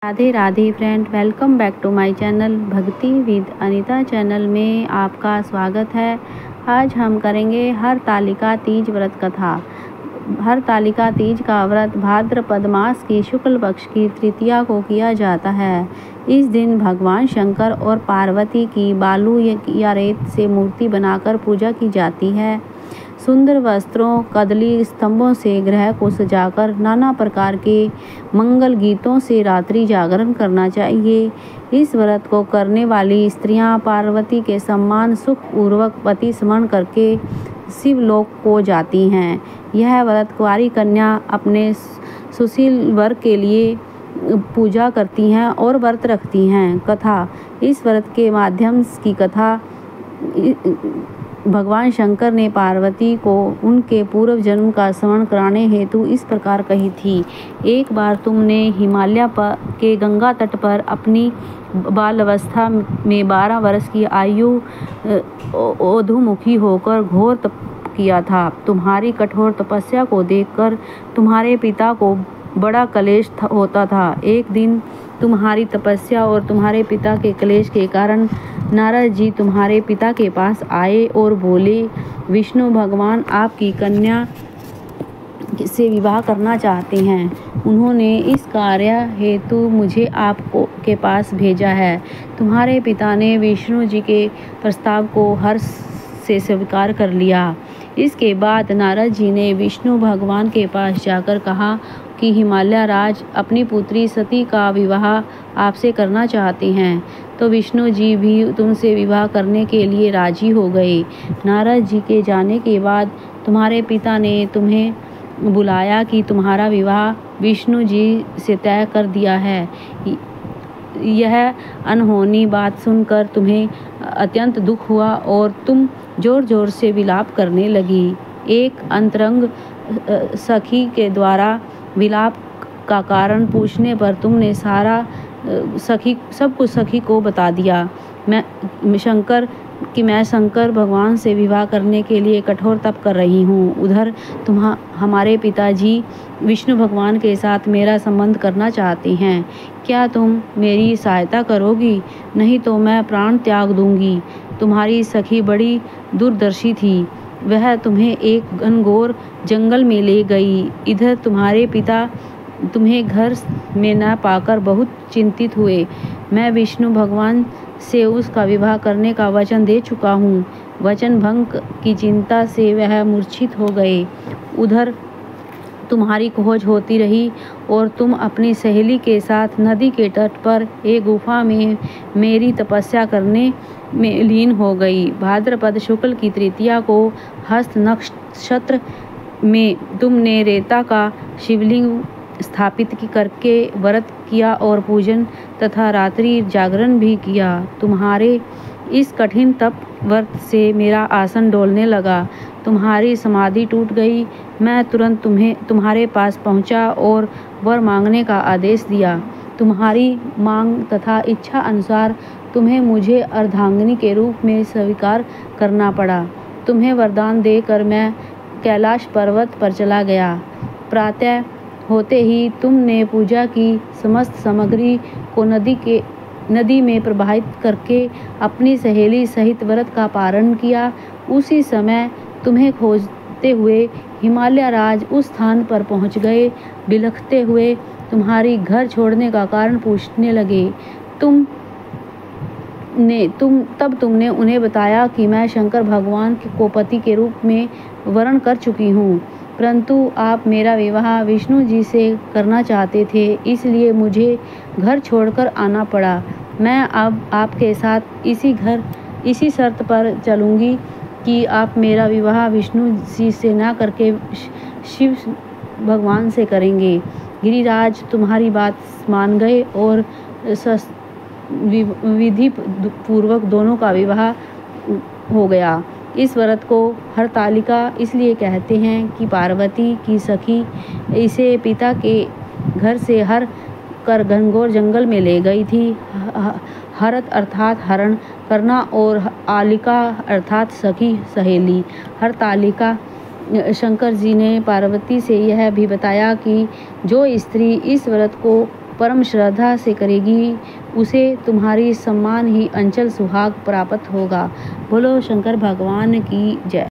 Radhe Radhe friend, welcome back to my channel Bhakti with Anita channel में आपका स्वागत है। आज हम करेंगे हरतालिका तीज व्रत कथा। हरतालिका तीज का व्रत भाद्रपद मास की शुक्ल पक्ष की तृतीया को किया जाता है। इस दिन भगवान शंकर और पार्वती की बालू या रेत से मूर्ति बनाकर पूजा की जाती है। सुंदर वस्त्रों, कदली स्तंभों से ग्रह को सजाकर नाना प्रकार के मंगल गीतों से रात्रि जागरण करना चाहिए। इस व्रत को करने वाली स्त्रियां पार्वती के सम्मान सुख पूर्वक पति स्मरण करके शिवलोक को जाती हैं। यह व्रत कुंवारी कन्या अपने सुशील वर के लिए पूजा करती हैं और व्रत रखती हैं। कथा। इस व्रत के माध्यम की कथा भगवान शंकर ने पार्वती को उनके पूर्व जन्म का स्मरण कराने हेतु इस प्रकार कही थी। एक बार तुमने हिमालय के गंगा तट पर अपनी बालावस्था में 12 वर्ष की आयु अधोमुखी होकर घोर तप किया था। तुम्हारी कठोर तपस्या को देखकर तुम्हारे पिता को बड़ा क्लेश होता था। एक दिन तुम्हारी तपस्या और तुम्हारे पिता के क्लेश के कारण नारद जी तुम्हारे पिता के पास आए और बोले, विष्णु भगवान आपकी कन्या से विवाह करना चाहते हैं। उन्होंने इस कार्य हेतु मुझे आपको के पास भेजा है। तुम्हारे पिता ने विष्णु जी के प्रस्ताव को हर्ष से स्वीकार कर लिया। इसके बाद नारद जी ने विष्णु भगवान के पास जाकर कहा कि हिमालय राज अपनी पुत्री सती का विवाह आपसे करना चाहते हैं, तो विष्णु जी भी तुमसे विवाह करने के लिए राजी हो गए। नारद जी के जाने के बाद तुम्हारे पिता ने तुम्हें बुलाया कि तुम्हारा विवाह विष्णु जी से तय कर दिया है। यह अनहोनी बात सुनकर तुम्हें अत्यंत दुख हुआ और तुम जोर जोर से विलाप करने लगी। एक अंतरंग सखी के द्वारा विलाप का कारण पूछने पर तुमने सब कुछ सखी को बता दिया। मैं शंकर भगवान से विवाह करने के लिए कठोर तप कर रही हूँ। उधर हमारे पिताजी विष्णु भगवान के साथ मेरा संबंध करना चाहते हैं। क्या तुम मेरी सहायता करोगी? नहीं तो मैं प्राण त्याग दूंगी। तुम्हारी सखी बड़ी दूरदर्शी थी। वह तुम्हें एक घनघोर जंगल में ले गई। इधर तुम्हारे पिता तुम्हें घर में न पाकर बहुत चिंतित हुए। मैं विष्णु भगवान से उसका विवाह करने का वचन दे चुका हूँ। वचन भंग की चिंता से वह मूर्छित हो गए। उधर तुम्हारी खोज होती रही और तुम अपनी सहेली के साथ नदी के तट पर एक गुफा में मेरी तपस्या करने में लीन हो गई। भाद्रपद शुक्ल की तृतीया को हस्त नक्षत्र में तुमने रेता का शिवलिंग स्थापित करके व्रत किया और पूजन तथा रात्रि जागरण भी किया। तुम्हारे इस कठिन तप व्रत से मेरा आसन डोलने लगा। तुम्हारी समाधि टूट गई। मैं तुरंत तुम्हारे पास पहुंचा और वर मांगने का आदेश दिया। तुम्हारी मांग तथा इच्छा अनुसार तुम्हें मुझे अर्धांगिनी के रूप में स्वीकार करना पड़ा। तुम्हें वरदान देकर मैं कैलाश पर्वत पर चला गया। प्रातः होते ही तुमने पूजा की समस्त सामग्री को नदी में प्रवाहित करके अपनी सहेली सहित व्रत का पारण किया। उसी समय तुम्हें खोजते हुए हिमालय राज उस स्थान पर पहुंच गए। बिलखते हुए तुम्हारी घर छोड़ने का कारण पूछने लगे। तब तुमने उन्हें बताया कि मैं शंकर भगवान को पति के रूप में वर्ण कर चुकी हूँ, परंतु आप मेरा विवाह विष्णु जी से करना चाहते थे, इसलिए मुझे घर छोड़कर आना पड़ा। मैं अब आपके साथ इसी शर्त पर चलूँगी कि आप मेरा विवाह विष्णु जी से न करके शिव भगवान से करेंगे। गिरिराज तुम्हारी बात मान गए और विधि पूर्वक दोनों का विवाह हो गया। इस व्रत को हरतालिका इसलिए कहते हैं कि पार्वती की सखी इसे पिता के घर से हर कर घनघोर जंगल में ले गई थी। हरत अर्थात हरण करना और आलिका अर्थात सखी सहेली। हरतालिका शंकर जी ने पार्वती से यह भी बताया कि जो स्त्री इस व्रत को परम श्रद्धा से करेगी उसे तुम्हारी सम्मान ही अंचल सुहाग प्राप्त होगा। बोलो शंकर भगवान की जय।